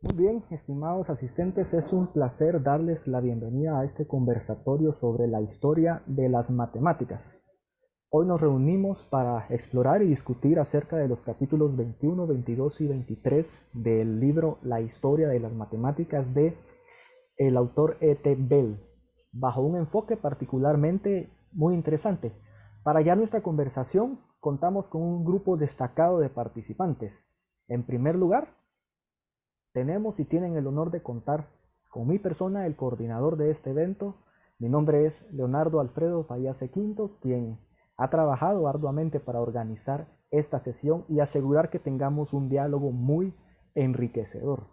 Muy bien, estimados asistentes, es un placer darles la bienvenida a este conversatorio sobre la historia de las matemáticas. Hoy nos reunimos para explorar y discutir acerca de los capítulos 21, 22 y 23 del libro La historia de las matemáticas de el autor E.T. Bell, bajo un enfoque particularmente muy interesante. Para ya nuestra conversación, contamos con un grupo destacado de participantes. En primer lugar, tenemos y tienen el honor de contar con mi persona, el coordinador de este evento. Mi nombre es Leonardo Alfredo Fallase Quinto, quien ha trabajado arduamente para organizar esta sesión y asegurar que tengamos un diálogo muy enriquecedor.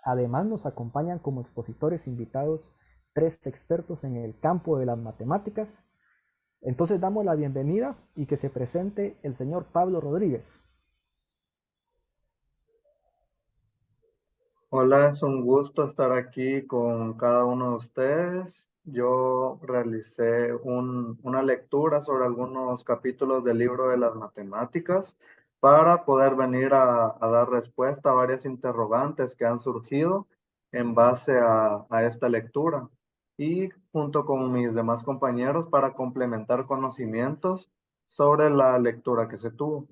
Además, nos acompañan como expositores invitados tres expertos en el campo de las matemáticas. Entonces damos la bienvenida y que se presente el señor Pablo Rodríguez. Hola, es un gusto estar aquí con cada uno de ustedes. Yo realicé una lectura sobre algunos capítulos del libro de las matemáticas para poder venir a dar respuesta a varias interrogantes que han surgido en base a esta lectura y junto con mis demás compañeros para complementar conocimientos sobre la lectura que se tuvo.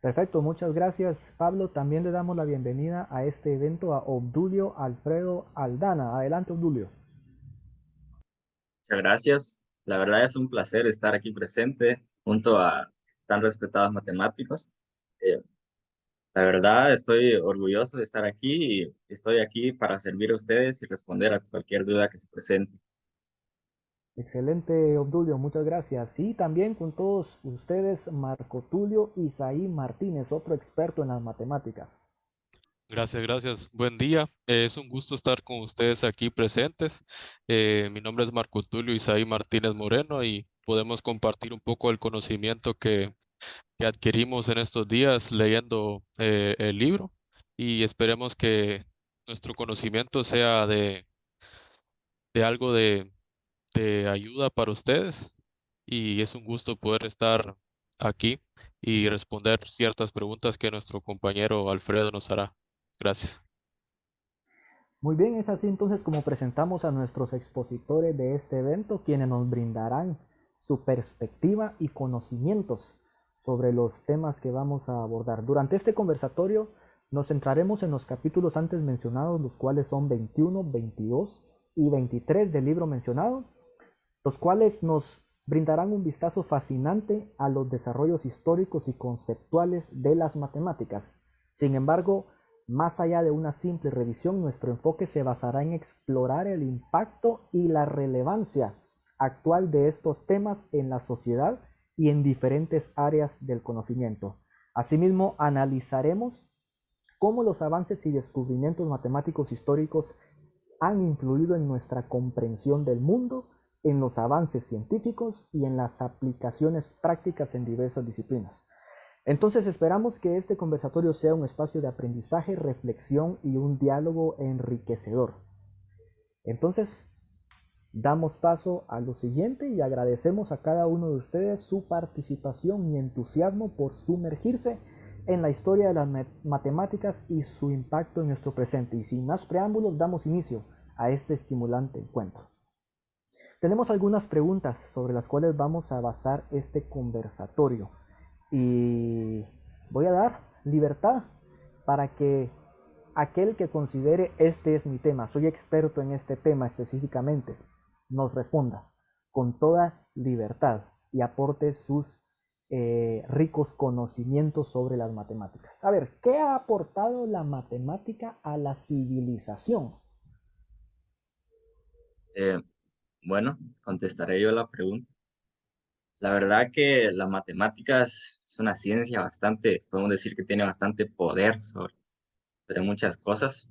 Perfecto, muchas gracias Pablo. También le damos la bienvenida a este evento a Obdulio Alfredo Aldana. Adelante Obdulio. Muchas gracias. La verdad es un placer estar aquí presente junto a tan respetados matemáticos. Eh, la verdad estoy orgulloso de estar aquí y estoy aquí para servir a ustedes y responder a cualquier duda que se presente. Excelente Obdulio, muchas gracias. Y también con todos ustedes Marco Tulio Isaí Martínez, otro experto en las matemáticas. Gracias, gracias. Buen día. Es un gusto estar con ustedes aquí presentes. Mi nombre es Marco Tulio Isaí Martínez Moreno y podemos compartir un poco el conocimiento que adquirimos en estos días leyendo el libro y esperemos que nuestro conocimiento sea de algo de ayuda para ustedes y es un gusto poder estar aquí y responder ciertas preguntas que nuestro compañero Alfredo nos hará. Gracias. Muy bien, es así entonces como presentamos a nuestros expositores de este evento, quienes nos brindarán su perspectiva y conocimientos sobre los temas que vamos a abordar. Durante este conversatorio nos centraremos en los capítulos antes mencionados, los cuales son 21, 22 y 23 del libro mencionado, los cuales nos brindarán un vistazo fascinante a los desarrollos históricos y conceptuales de las matemáticas. Sin embargo, más allá de una simple revisión, nuestro enfoque se basará en explorar el impacto y la relevancia actual de estos temas en la sociedad y en diferentes áreas del conocimiento. Asimismo, analizaremos cómo los avances y descubrimientos matemáticos históricos han influido en nuestra comprensión del mundo, en los avances científicos y en las aplicaciones prácticas en diversas disciplinas. Entonces esperamos que este conversatorio sea un espacio de aprendizaje, reflexión y un diálogo enriquecedor. Entonces, damos paso a lo siguiente y agradecemos a cada uno de ustedes su participación y entusiasmo por sumergirse en la historia de las matemáticas y su impacto en nuestro presente. Y sin más preámbulos, damos inicio a este estimulante encuentro. Tenemos algunas preguntas sobre las cuales vamos a basar este conversatorio y voy a dar libertad para que aquel que considere este es mi tema, soy experto en este tema específicamente, nos responda con toda libertad y aporte sus ricos conocimientos sobre las matemáticas. A ver, ¿qué ha aportado la matemática a la civilización? Eh, bueno, contestaré yo la pregunta. La verdad que la matemáticas es una ciencia bastante, podemos decir que tiene bastante poder sobre muchas cosas.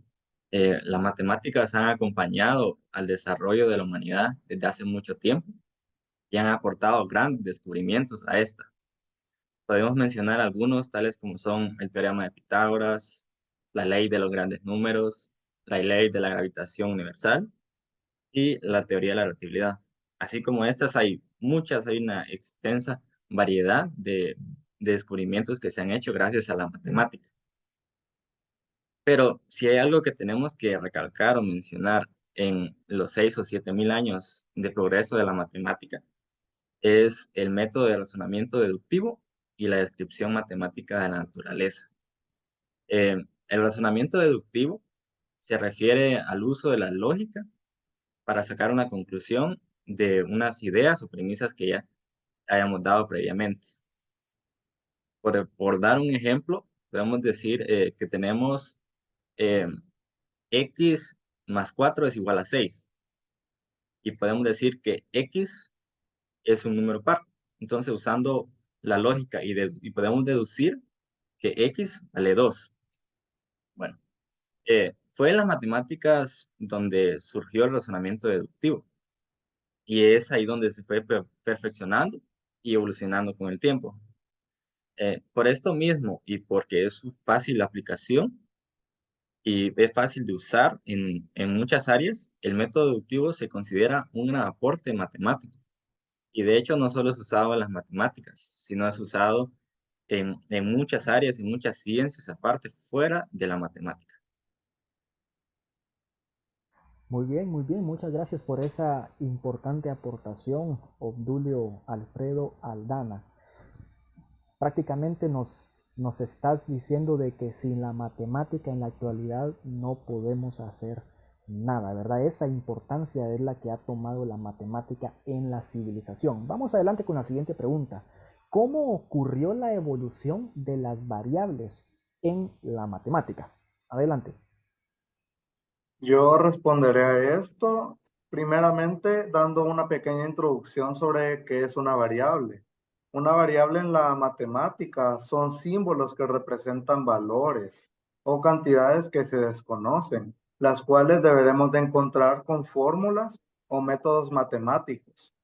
Las matemáticas han acompañado al desarrollo de la humanidad desde hace mucho tiempo y han aportado grandes descubrimientos a esta. Podemos mencionar algunos, tales como son el teorema de Pitágoras, la ley de los grandes números, la ley de la gravitación universal y la teoría de la relatividad. Así como estas hay muchas, hay una extensa variedad de descubrimientos que se han hecho gracias a la matemática. Pero si hay algo que tenemos que recalcar o mencionar en los 6 o 7 mil años de progreso de la matemática, es el método de razonamiento deductivo y la descripción matemática de la naturaleza. El razonamiento deductivo se refiere al uso de la lógica para sacar una conclusión de unas ideas o premisas que ya hayamos dado previamente. Por dar un ejemplo, podemos decir que tenemos x más 4 es igual a 6. Y podemos decir que x es un número par. Entonces, usando la lógica y podemos deducir que x vale 2. Bueno, fue en las matemáticas donde surgió el razonamiento deductivo. Y es ahí donde se fue perfeccionando y evolucionando con el tiempo. Por esto mismo y porque es fácil la aplicación y es fácil de usar en muchas áreas, el método deductivo se considera un aporte matemático. Y de hecho no solo es usado en las matemáticas, sino es usado en muchas áreas, en muchas ciencias aparte, fuera de la matemática. Muy bien, muy bien. Muchas gracias por esa importante aportación, Obdulio Alfredo Aldana. Prácticamente nos estás diciendo de que sin la matemática en la actualidad no podemos hacer nada, ¿verdad? Esa importancia es la que ha tomado la matemática en la civilización. Vamos adelante con la siguiente pregunta. ¿Cómo ocurrió la evolución de las variables en la matemática? Adelante. Yo responderé a esto primeramente dando una pequeña introducción sobre qué es una variable. Una variable en la matemática son símbolos que representan valores o cantidades que se desconocen, las cuales deberemos de encontrar con fórmulas o métodos matemáticos.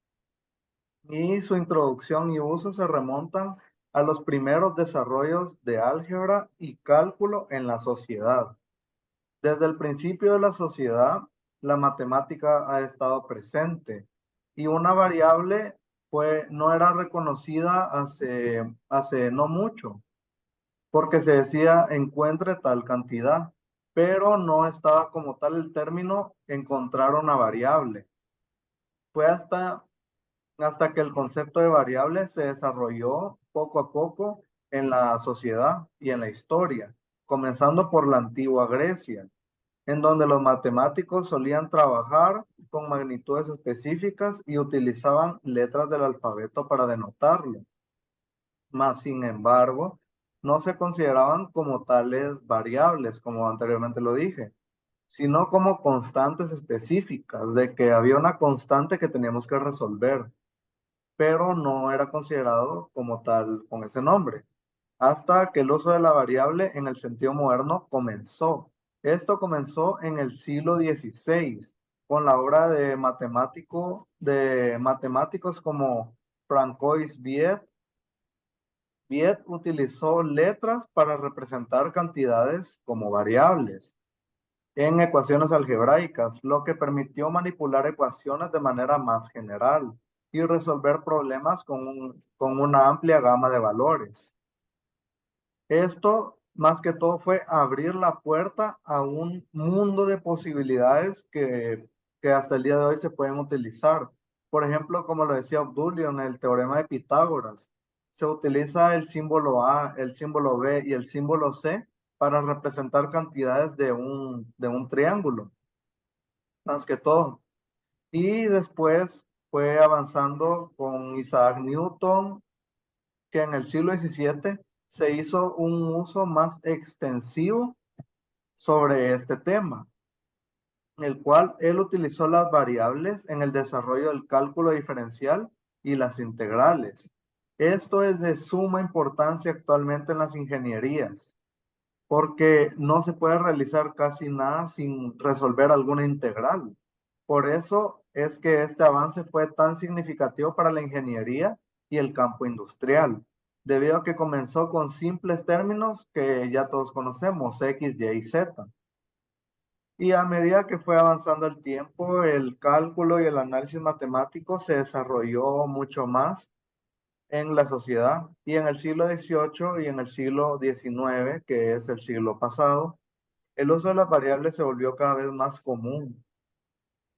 Y su introducción y uso se remontan a los primeros desarrollos de álgebra y cálculo en la sociedad. Desde el principio de la sociedad, la matemática ha estado presente y una variable no era reconocida hace no mucho, porque se decía encuentre tal cantidad, pero no estaba como tal el término encontrar una variable. Fue hasta que el concepto de variable se desarrolló poco a poco en la sociedad y en la historia, comenzando por la antigua Grecia, en donde los matemáticos solían trabajar con magnitudes específicas y utilizaban letras del alfabeto para denotarlo. Mas, sin embargo, no se consideraban como tales variables, como anteriormente lo dije, sino como constantes específicas, de que había una constante que teníamos que resolver, pero no era considerado como tal con ese nombre hasta que el uso de la variable en el sentido moderno comenzó. Esto comenzó en el siglo XVI, con la obra de matemáticos como Francois Viet. Viet utilizó letras para representar cantidades como variables en ecuaciones algebraicas, lo que permitió manipular ecuaciones de manera más general y resolver problemas con una amplia gama de valores. Esto, más que todo, fue abrir la puerta a un mundo de posibilidades que hasta el día de hoy se pueden utilizar. Por ejemplo, como lo decía Obdulio en el teorema de Pitágoras, se utiliza el símbolo A, el símbolo B y el símbolo C para representar cantidades de un triángulo, más que todo. Y después fue avanzando con Isaac Newton, que en el siglo XVII se hizo un uso más extensivo sobre este tema, en el cual él utilizó las variables en el desarrollo del cálculo diferencial y las integrales. Esto es de suma importancia actualmente en las ingenierías, porque no se puede realizar casi nada sin resolver alguna integral. Por eso es que este avance fue tan significativo para la ingeniería y el campo industrial, debido a que comenzó con simples términos que ya todos conocemos, X, Y y Z. Y a medida que fue avanzando el tiempo, el cálculo y el análisis matemático se desarrolló mucho más en la sociedad. Y en el siglo XVIII y en el siglo XIX, que es el siglo pasado, el uso de las variables se volvió cada vez más común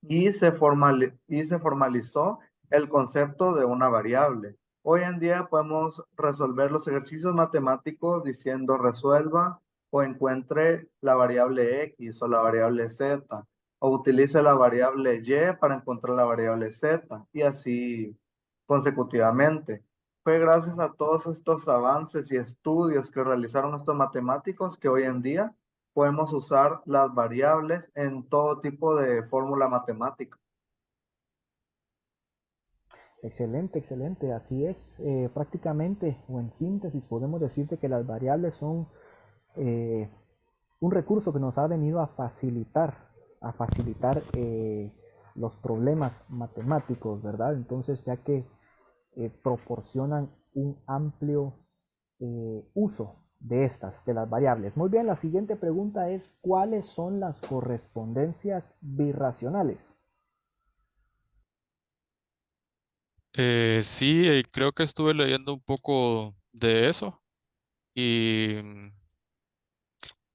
y se formalizó el concepto de una variable. Hoy en día podemos resolver los ejercicios matemáticos diciendo resuelva o encuentre la variable x o la variable z, o utilice la variable y para encontrar la variable z, y así consecutivamente. Fue gracias a todos estos avances y estudios que realizaron estos matemáticos que hoy en día podemos usar las variables en todo tipo de fórmula matemática. Excelente, excelente. Así es. Prácticamente, o en síntesis, podemos decirte que las variables son eh, un recurso que nos ha venido a facilitar los problemas matemáticos, ¿verdad? Entonces, ya que proporcionan un amplio uso de estas, de las variables. Muy bien, la siguiente pregunta es, ¿cuáles son las correspondencias birracionales? Sí, creo que estuve leyendo un poco de eso y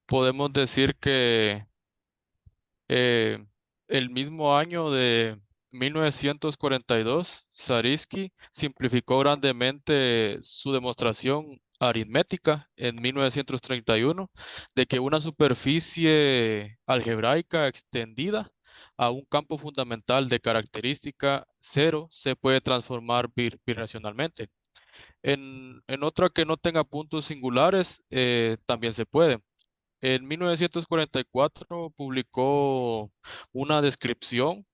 podemos decir que Eh, el mismo año de 1942, Zariski simplificó grandemente su demostración aritmética en 1931 de que una superficie algebraica extendida a un campo fundamental de característica cero se puede transformar birracionalmente. En otra que no tenga puntos singulares, también se puede. En 1944 publicó una descripción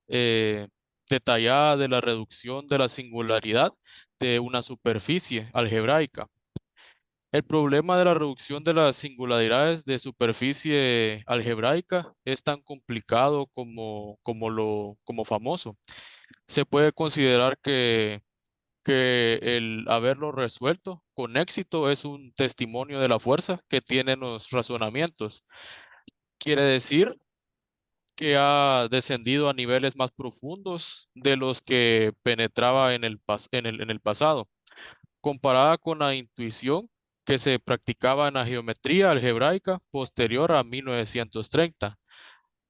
eh, detallada de la reducción de la singularidad de una superficie algebraica. El problema de la reducción de las singularidades de superficie algebraica es tan complicado como famoso. Se puede considerar que el haberlo resuelto con éxito es un testimonio de la fuerza que tienen los razonamientos. Quiere decir que ha descendido a niveles más profundos de los que penetraba en el pasado, comparada con la intuición que se practicaba en la geometría algebraica posterior a 1930,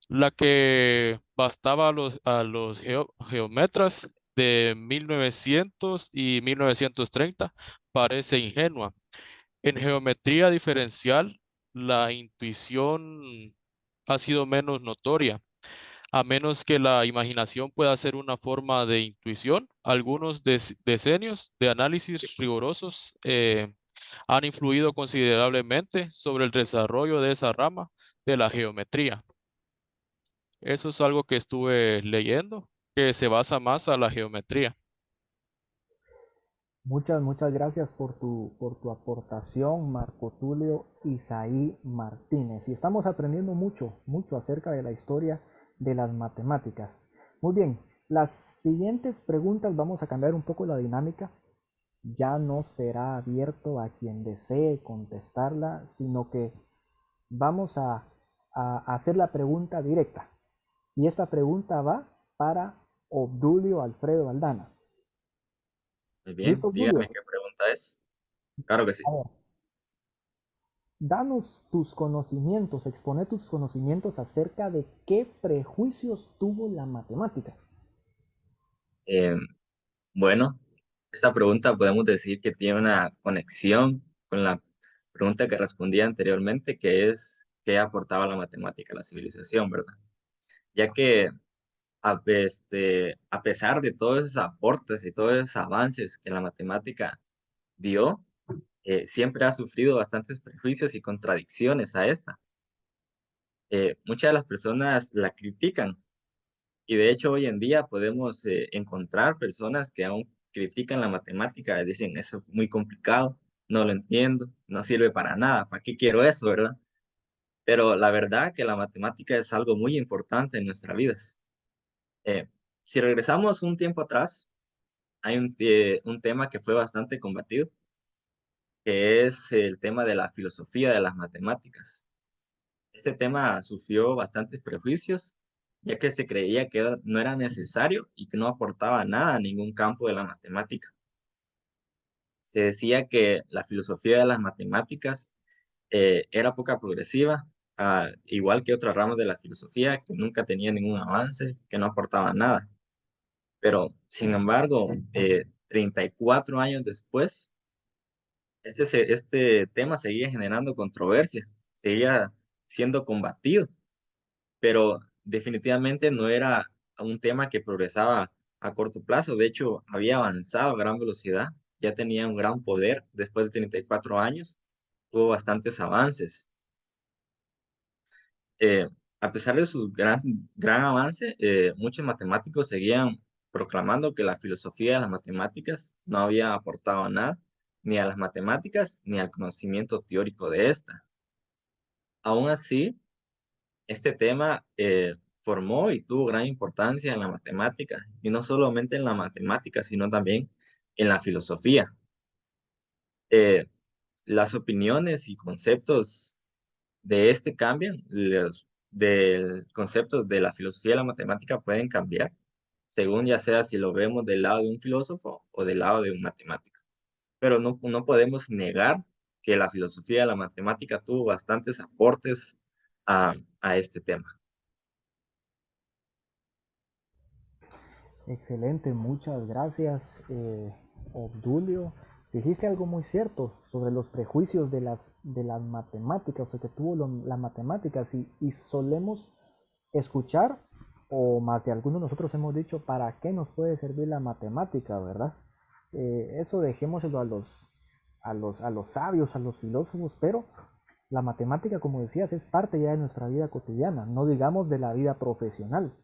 la que bastaba a los geómetras de 1900 y 1930 parece ingenua. En geometría diferencial, la intuición ha sido menos notoria. A menos que la imaginación pueda ser una forma de intuición, algunos decenios de análisis rigurosos han influido considerablemente sobre el desarrollo de esa rama de la geometría. Eso es algo que estuve leyendo, que se basa más a la geometría. Muchas, muchas gracias por tu aportación, Marco Tulio Isaí Martínez. Y estamos aprendiendo mucho, mucho acerca de la historia de las matemáticas. Muy bien, las siguientes preguntas vamos a cambiar un poco la dinámica. Ya no será abierto a quien desee contestarla, sino que vamos a hacer la pregunta directa. Y esta pregunta va para Obdulio Alfredo Aldana. Muy bien, ¿Listo, dígame Obdulio? qué pregunta es. Claro que sí. A ver, danos tus conocimientos, expone tus conocimientos acerca de qué prejuicios tuvo la matemática. Eh, bueno, esta pregunta podemos decir que tiene una conexión con la pregunta que respondí anteriormente, que es qué aportaba la matemática a la civilización, ¿verdad? Ya que a pesar de todos esos aportes y todos esos avances que la matemática dio, siempre ha sufrido bastantes prejuicios y contradicciones a esta. Muchas de las personas la critican y de hecho hoy en día podemos encontrar personas que aún critican la matemática, dicen eso es muy complicado, no lo entiendo, no sirve para nada, ¿para qué quiero eso, verdad? Pero la verdad que la matemática es algo muy importante en nuestras vidas. Si regresamos un tiempo atrás, hay un tema que fue bastante combatido, que es el tema de la filosofía de las matemáticas. Este tema sufrió bastantes prejuicios, ya que se creía que no era necesario y que no aportaba nada a ningún campo de la matemática. Se decía que la filosofía de las matemáticas era poco progresiva igual que otras ramas de la filosofía, que nunca tenía ningún avance, que no aportaba nada. Pero, sin embargo, 34 años después, este tema seguía generando controversia, seguía siendo combatido, pero definitivamente no era un tema que progresaba a corto plazo. De hecho, había avanzado a gran velocidad, ya tenía un gran poder. Después de 34 años, tuvo bastantes avances. Eh, a pesar de su gran avance, muchos matemáticos seguían proclamando que la filosofía de las matemáticas no había aportado nada, ni a las matemáticas, ni al conocimiento teórico de esta. Aún así, este tema formó y tuvo gran importancia en la matemática, y no solamente en la matemática, sino también en la filosofía. Eh, las opiniones y conceptos de este cambian, los del concepto de la filosofía y la matemática pueden cambiar, según ya sea si lo vemos del lado de un filósofo o del lado de un matemático. Pero no podemos negar que la filosofía y la matemática tuvo bastantes aportes a este tema. Excelente, muchas gracias, Obdulio. Dijiste algo muy cierto sobre los prejuicios de las matemáticas, o que tuvo las matemáticas, y solemos escuchar, o más de algunos de nosotros hemos dicho, ¿para qué nos puede servir la matemática, verdad? Eso dejémoselo a los sabios, a los filósofos, pero la matemática, como decías, es parte ya de nuestra vida cotidiana, no digamos de la vida profesional.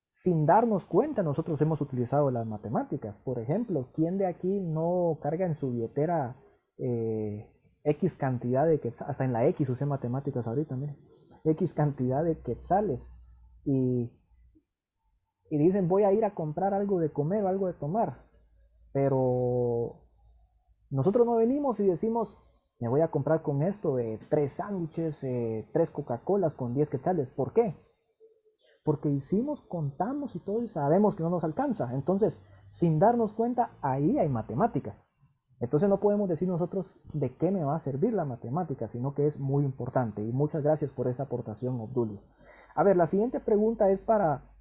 Sin darnos cuenta, nosotros hemos utilizado las matemáticas. Por ejemplo, ¿quién de aquí no carga en su billetera X cantidad de quetzales? Hasta en la X usé matemáticas ahorita, miren. X cantidad de quetzales. Y, y dicen, voy a ir a comprar algo de comer o algo de tomar. Pero nosotros no venimos y decimos, me voy a comprar con esto 3 sándwiches, 3 Coca-Colas con 10 quetzales. ¿Por qué? Porque hicimos, contamos y todo y sabemos que no nos alcanza. Entonces, sin darnos cuenta, ahí hay matemática. Entonces no podemos decir nosotros de qué me va a servir la matemática, sino que es muy importante. Y muchas gracias por esa aportación, Obdulio. A ver, la siguiente pregunta es para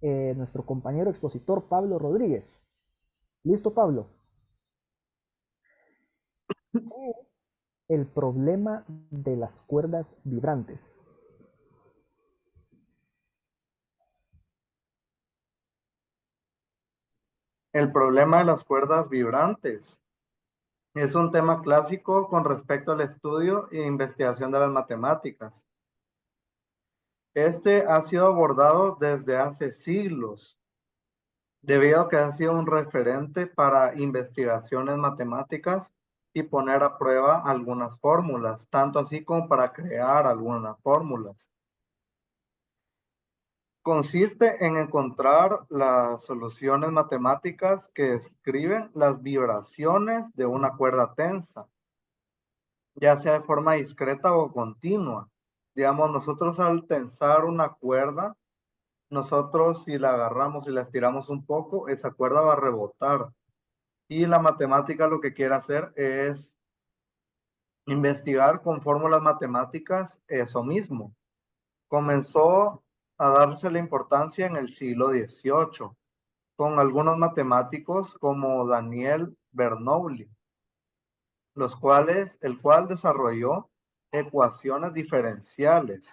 nuestro compañero expositor Pablo Rodríguez. ¿Listo, Pablo? ¿Qué es el problema de las cuerdas vibrantes? El problema de las cuerdas vibrantes es un tema clásico con respecto al estudio e investigación de las matemáticas. Este ha sido abordado desde hace siglos, debido a que ha sido un referente para investigaciones matemáticas y poner a prueba algunas fórmulas, tanto así como para crear algunas fórmulas. Consiste en encontrar las soluciones matemáticas que describen las vibraciones de una cuerda tensa, ya sea de forma discreta o continua. Digamos, nosotros al tensar una cuerda, nosotros si la agarramos y la estiramos un poco, esa cuerda va a rebotar. Y la matemática lo que quiere hacer es investigar con fórmulas matemáticas eso mismo. Comenzó a darse la importancia en el siglo XVIII, con algunos matemáticos como Daniel Bernoulli, el cual desarrolló ecuaciones diferenciales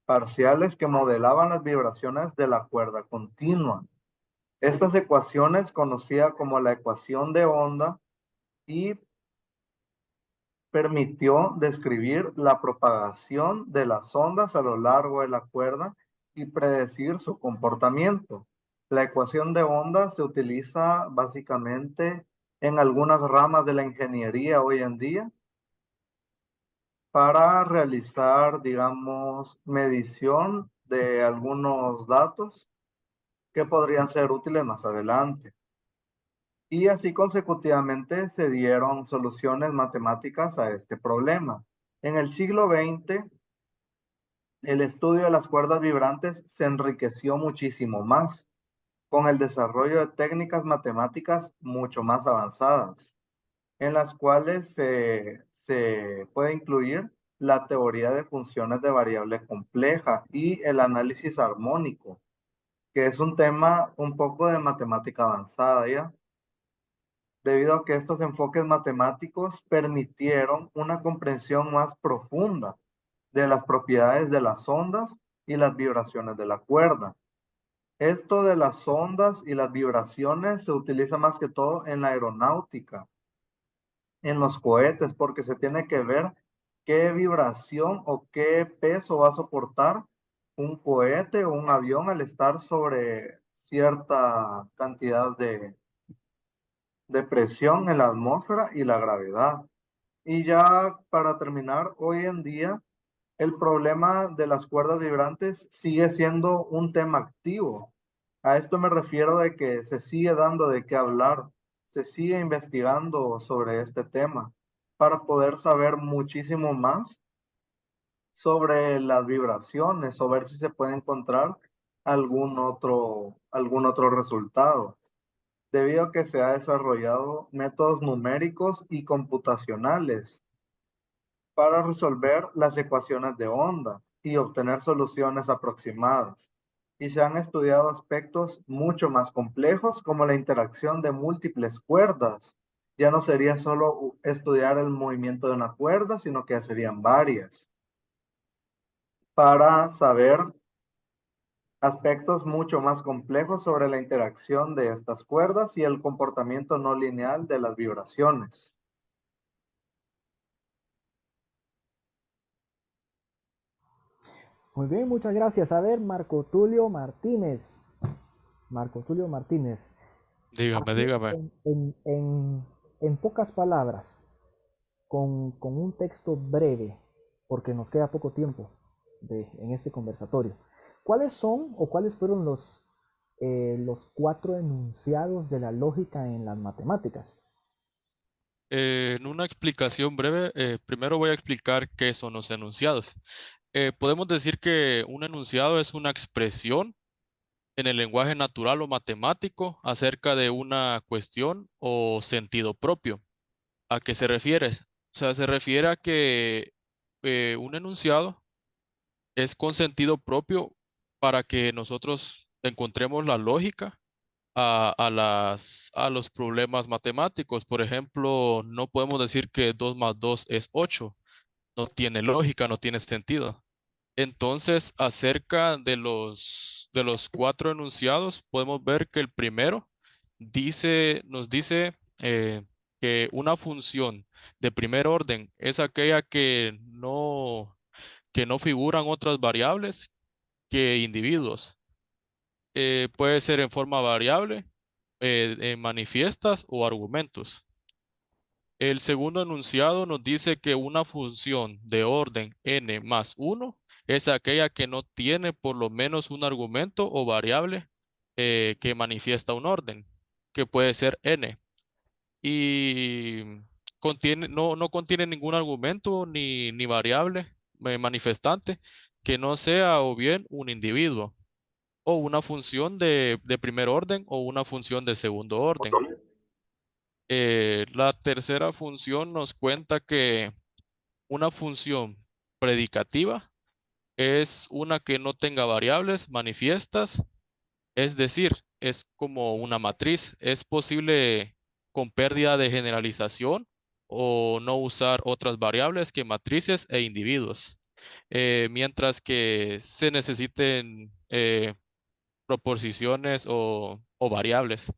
parciales que modelaban las vibraciones de la cuerda continua. Estas ecuaciones, conocida como la ecuación de onda, y permitió describir la propagación de las ondas a lo largo de la cuerda y predecir su comportamiento. La ecuación de onda se utiliza básicamente en algunas ramas de la ingeniería hoy en día para realizar, digamos, medición de algunos datos que podrían ser útiles más adelante. Y así consecutivamente se dieron soluciones matemáticas a este problema. En el siglo XX, el estudio de las cuerdas vibrantes se enriqueció muchísimo más con el desarrollo de técnicas matemáticas mucho más avanzadas, en las cuales se puede incluir la teoría de funciones de variable compleja y el análisis armónico, que es un tema un poco de matemática avanzada, ¿ya? Debido a que estos enfoques matemáticos permitieron una comprensión más profunda de las propiedades de las ondas y las vibraciones de la cuerda. Esto de las ondas y las vibraciones se utiliza más que todo en la aeronáutica, en los cohetes, porque se tiene que ver qué vibración o qué peso va a soportar un cohete o un avión al estar sobre cierta cantidad de presión en la atmósfera y la gravedad. Y ya para terminar, hoy en día el problema de las cuerdas vibrantes sigue siendo un tema activo. A esto me refiero de que se sigue dando de qué hablar, se sigue investigando sobre este tema para poder saber muchísimo más sobre las vibraciones o ver si se puede encontrar algún otro resultado, debido a que se ha desarrollado métodos numéricos y computacionales para resolver las ecuaciones de onda y obtener soluciones aproximadas. Y se han estudiado aspectos mucho más complejos como la interacción de múltiples cuerdas. Ya no sería solo estudiar el movimiento de una cuerda, sino que serían varias, para saber aspectos mucho más complejos sobre la interacción de estas cuerdas y el comportamiento no lineal de las vibraciones. Muy bien, muchas gracias. A ver, Marco Tulio Martínez. Marco Tulio Martínez. Dígame, Así, dígame. en pocas palabras, con un texto breve, porque nos queda poco tiempo en este conversatorio. ¿Cuáles son o cuáles fueron los 4 enunciados de la lógica en las matemáticas? En una explicación breve, primero voy a explicar qué son los enunciados. Podemos decir que un enunciado es una expresión en el lenguaje natural o matemático acerca de una cuestión o sentido propio. ¿A qué se refiere? O sea, se refiere a que un enunciado es con sentido propio para que nosotros encontremos la lógica a los problemas matemáticos. Por ejemplo, no podemos decir que 2 más 2 es 8. No tiene lógica, no tiene sentido. Entonces, acerca de los 4 enunciados, podemos ver que el primero nos dice que una función de primer orden es aquella que no figuran otras variables que individuos. Puede ser en forma variable, en manifiestas o argumentos. El segundo enunciado nos dice que una función de orden n más 1 es aquella que no tiene por lo menos un argumento o variable que manifiesta un orden, que puede ser n. Y no contiene ningún argumento ni variable manifestante que no sea o bien un individuo o una función de primer orden o una función de segundo orden. La tercera función nos cuenta que una función predicativa es una que no tenga variables manifiestas, es decir, es como una matriz. Es posible con pérdida de generalización o no usar otras variables que matrices e individuos, mientras que se necesiten proposiciones o variables.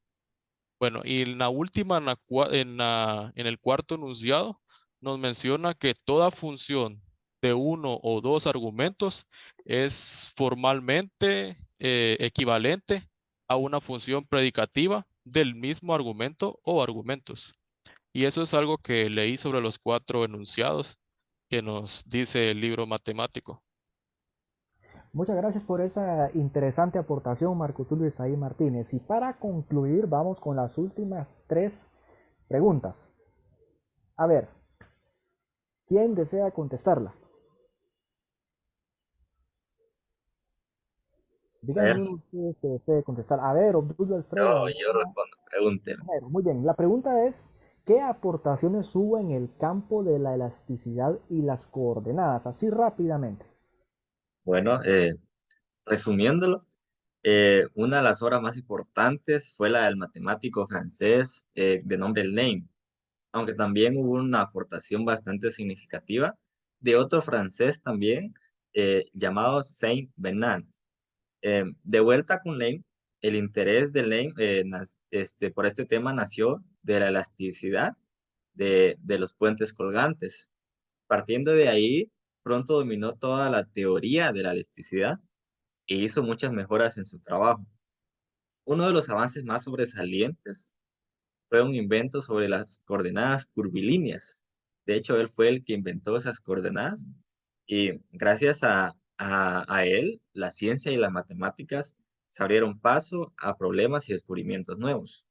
Bueno, y en la última, en el cuarto enunciado, nos menciona que toda función de uno o dos argumentos es formalmente equivalente a una función predicativa del mismo argumento o argumentos. Y eso es algo que leí sobre los 4 enunciados que nos dice el libro matemático. Muchas gracias por esa interesante aportación, Marco Tulio Isaí Martínez. Y para concluir, vamos con las últimas 3 preguntas. A ver, ¿quién desea contestarla? A ver, Díganme uno ustedes que desee contestar. A ver, Obdulio yo, Alfredo. yo respondo, pregúnteme. Muy bien, la pregunta es, ¿Qué aportaciones hubo en el campo de la elasticidad y las coordenadas? Así rápidamente. Bueno, resumiéndolo, una de las obras más importantes fue la del matemático francés de nombre Lane, aunque también hubo una aportación bastante significativa de otro francés también llamado Saint Venant. De vuelta con Lane, el interés de Lane por este tema nació de la elasticidad de los puentes colgantes. Partiendo de ahí, pronto dominó toda la teoría de la elasticidad e hizo muchas mejoras en su trabajo. Uno de los avances más sobresalientes fue un invento sobre las coordenadas curvilíneas. De hecho, él fue el que inventó esas coordenadas y gracias a él, la ciencia y las matemáticas se abrieron paso a problemas y descubrimientos nuevos.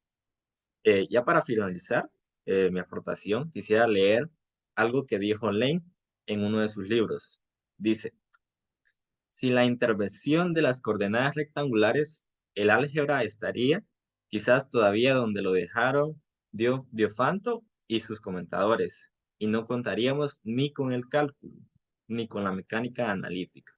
Ya para finalizar mi aportación, quisiera leer algo que dijo Lane en uno de sus libros. Dice, sin la intervención de las coordenadas rectangulares, el álgebra estaría quizás todavía donde lo dejaron Diofanto y sus comentadores, y no contaríamos ni con el cálculo, ni con la mecánica analítica.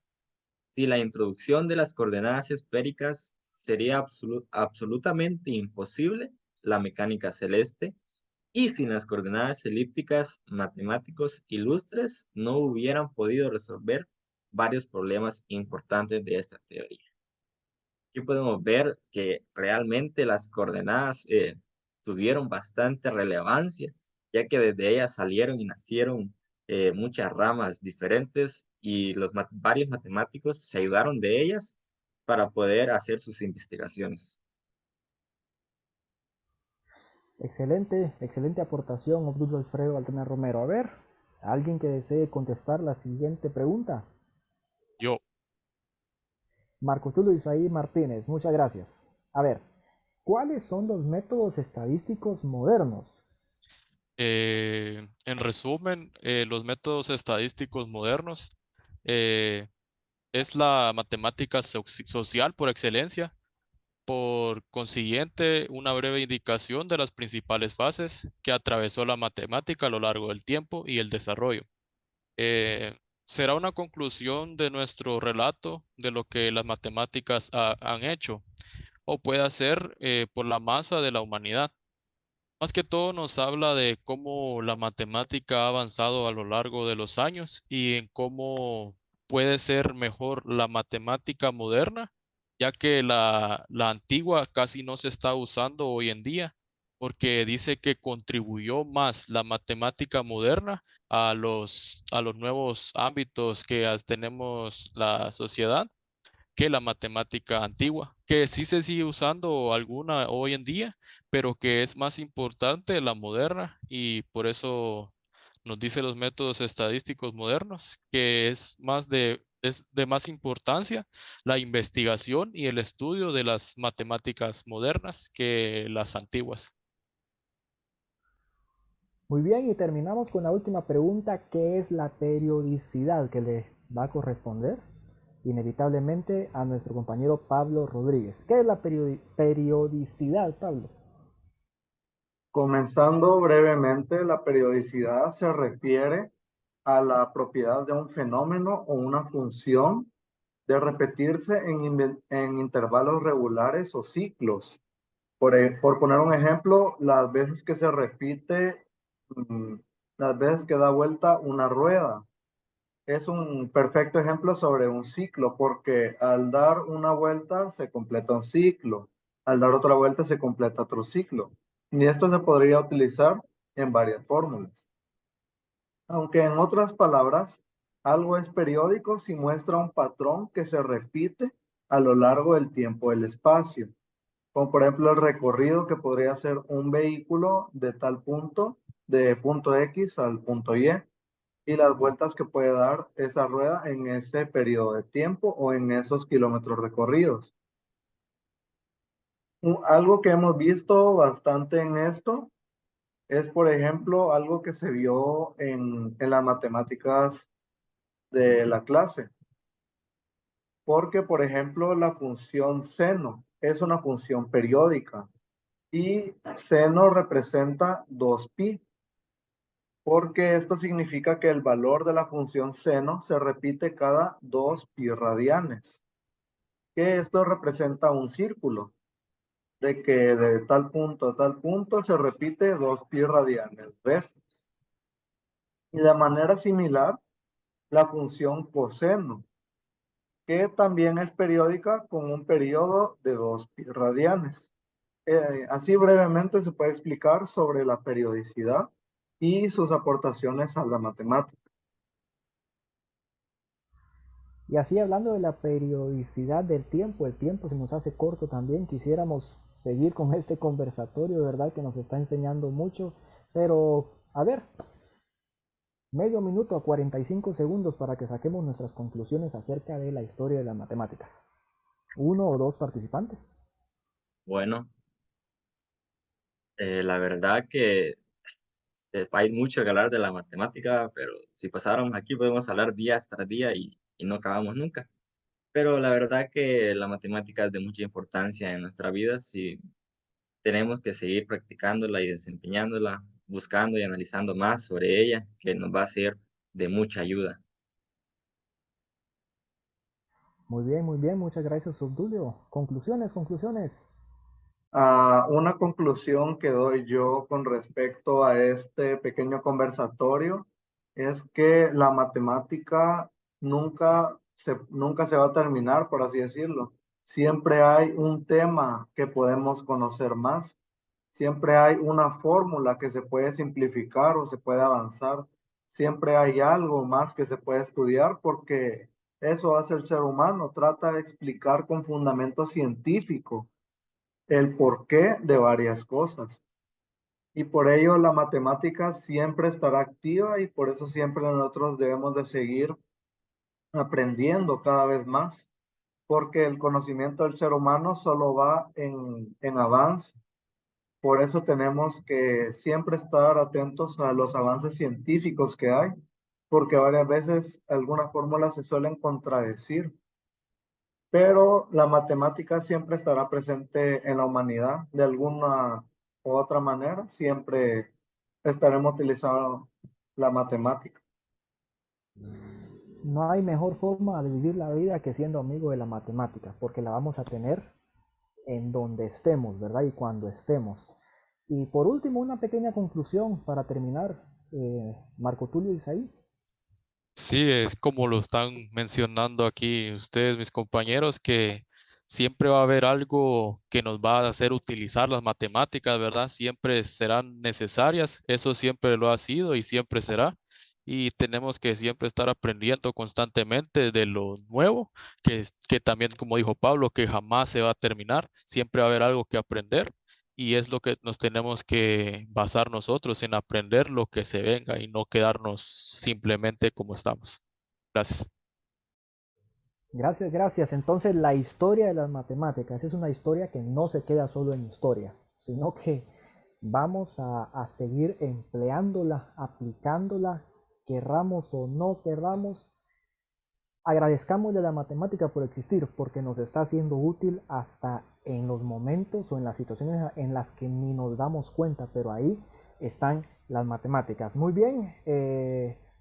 Sin la introducción de las coordenadas esféricas, sería absolutamente imposible la mecánica celeste, y sin las coordenadas elípticas, matemáticos ilustres no hubieran podido resolver varios problemas importantes de esta teoría. Aquí podemos ver que realmente las coordenadas tuvieron bastante relevancia, ya que desde ellas salieron y nacieron muchas ramas diferentes y varios matemáticos se ayudaron de ellas para poder hacer sus investigaciones. Excelente, excelente aportación, Obdulio Alfredo Altena Romero. A ver, ¿alguien que desee contestar la siguiente pregunta? Yo, Marco Tulio Isaí Martínez, muchas gracias. A ver, ¿cuáles son los métodos estadísticos modernos? en resumen, los métodos estadísticos modernos eh, es la matemática social por excelencia. Por consiguiente, una breve indicación de las principales fases que atravesó la matemática a lo largo del tiempo y el desarrollo. Será una conclusión de nuestro relato de lo que las matemáticas han hecho o puede ser por la masa de la humanidad. Más que todo nos habla de cómo la matemática ha avanzado a lo largo de los años y en cómo puede ser mejor la matemática moderna, ya que la antigua casi no se está usando hoy en día, porque dice que contribuyó más la matemática moderna a los nuevos ámbitos que tenemos la sociedad que la matemática antigua, que sí se sigue usando alguna hoy en día, pero que es más importante la moderna y por eso nos dice los métodos estadísticos modernos que es de más importancia la investigación y el estudio de las matemáticas modernas que las antiguas. Muy bien, y terminamos con la última pregunta, ¿qué es la periodicidad que le va a corresponder inevitablemente a nuestro compañero Pablo Rodríguez? ¿Qué es la periodicidad, Pablo? Comenzando brevemente, la periodicidad se refiere a la propiedad de un fenómeno o una función de repetirse en intervalos regulares o ciclos. Por poner un ejemplo, las veces que se repite, mm, las veces que da vuelta una rueda. Es un perfecto ejemplo sobre un ciclo, porque al dar una vuelta se completa un ciclo, al dar otra vuelta se completa otro ciclo. Y esto se podría utilizar en varias fórmulas. Aunque en otras palabras, algo es periódico si muestra un patrón que se repite a lo largo del tiempo del espacio, como por ejemplo el recorrido que podría ser un vehículo de tal punto, de punto X al punto Y, y las vueltas que puede dar esa rueda en ese periodo de tiempo o en esos kilómetros recorridos. Algo que hemos visto bastante en esto es, por ejemplo, algo que se vio en las matemáticas de la clase. Porque, por ejemplo, la función seno es una función periódica. y seno representa 2pi, porque esto significa que el valor de la función seno se repite cada 2pi radianes, que esto representa un círculo, de que de tal punto a tal punto se repite 2pi radianes veces. Y de manera similar, la función coseno, que también es periódica con un periodo de 2pi radianes. Así brevemente se puede explicar sobre la periodicidad y sus aportaciones a la matemática. Y así hablando de la periodicidad del tiempo, el tiempo se nos hace corto también, quisiéramos seguir con este conversatorio, de verdad que nos está enseñando mucho, pero a ver, medio minuto a 45 segundos para que saquemos nuestras conclusiones acerca de la historia de las matemáticas. Uno o dos participantes. Bueno, la verdad que hay mucho que hablar de la matemática, pero si pasáramos aquí podemos hablar días tras día y no acabamos nunca. Pero la verdad que la matemática es de mucha importancia en nuestra vida si tenemos que seguir practicándola y desempeñándola, buscando y analizando más sobre ella, que nos va a ser de mucha ayuda. Muy bien, muchas gracias, Obdulio. Conclusiones, conclusiones. Una conclusión que doy yo con respecto a este pequeño conversatorio es que la matemática nunca se va a terminar, por así decirlo. Siempre hay un tema que podemos conocer más. Siempre hay una fórmula que se puede simplificar o se puede avanzar. Siempre hay algo más que se puede estudiar porque eso hace el ser humano. Trata de explicar con fundamento científico el porqué de varias cosas. Y por ello la matemática siempre estará activa y por eso siempre nosotros debemos de seguir aprendiendo cada vez más, porque el conocimiento del ser humano solo va en avance. Por eso tenemos que siempre estar atentos a los avances científicos que hay, porque varias veces algunas fórmulas se suelen contradecir, pero la matemática siempre estará presente en la humanidad de alguna u otra manera, siempre estaremos utilizando la matemática. No hay mejor forma de vivir la vida que siendo amigo de la matemática, porque la vamos a tener en donde estemos, ¿verdad? Y cuando estemos. Y por último, una pequeña conclusión para terminar, Marco Tulio Isaí. Sí, es como lo están mencionando aquí ustedes, mis compañeros, que siempre va a haber algo que nos va a hacer utilizar las matemáticas, ¿verdad? Siempre serán necesarias, eso siempre lo ha sido y siempre será. Y tenemos que siempre estar aprendiendo constantemente de lo nuevo, que también, como dijo Pablo, que jamás se va a terminar, siempre va a haber algo que aprender. Y es lo que nos tenemos que basar nosotros en aprender lo que se venga y no quedarnos simplemente como estamos. Gracias. Gracias, gracias. Entonces, la historia de las matemáticas es una historia que no se queda solo en historia, sino que vamos a seguir empleándola, aplicándola, querramos o no querramos. Agradezcámosle a la matemática por existir, porque nos está siendo útil hasta en los momentos o en las situaciones en las que ni nos damos cuenta, pero ahí están las matemáticas. Muy bien,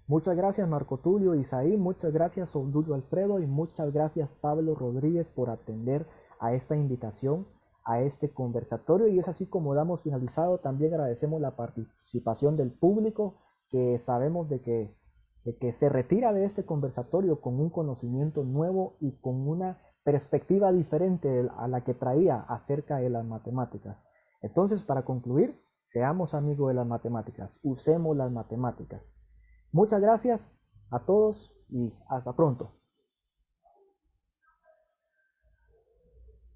muchas gracias Marco Tulio Isaí, muchas gracias Obdulio Alfredo y muchas gracias Pablo Rodríguez por atender a esta invitación, a este conversatorio. Y es así como damos finalizado. También agradecemos la participación del público, que sabemos de que se retira de este conversatorio con un conocimiento nuevo y con una perspectiva diferente a la que traía acerca de las matemáticas. Entonces, para concluir, seamos amigos de las matemáticas, usemos las matemáticas. Muchas gracias a todos y hasta pronto.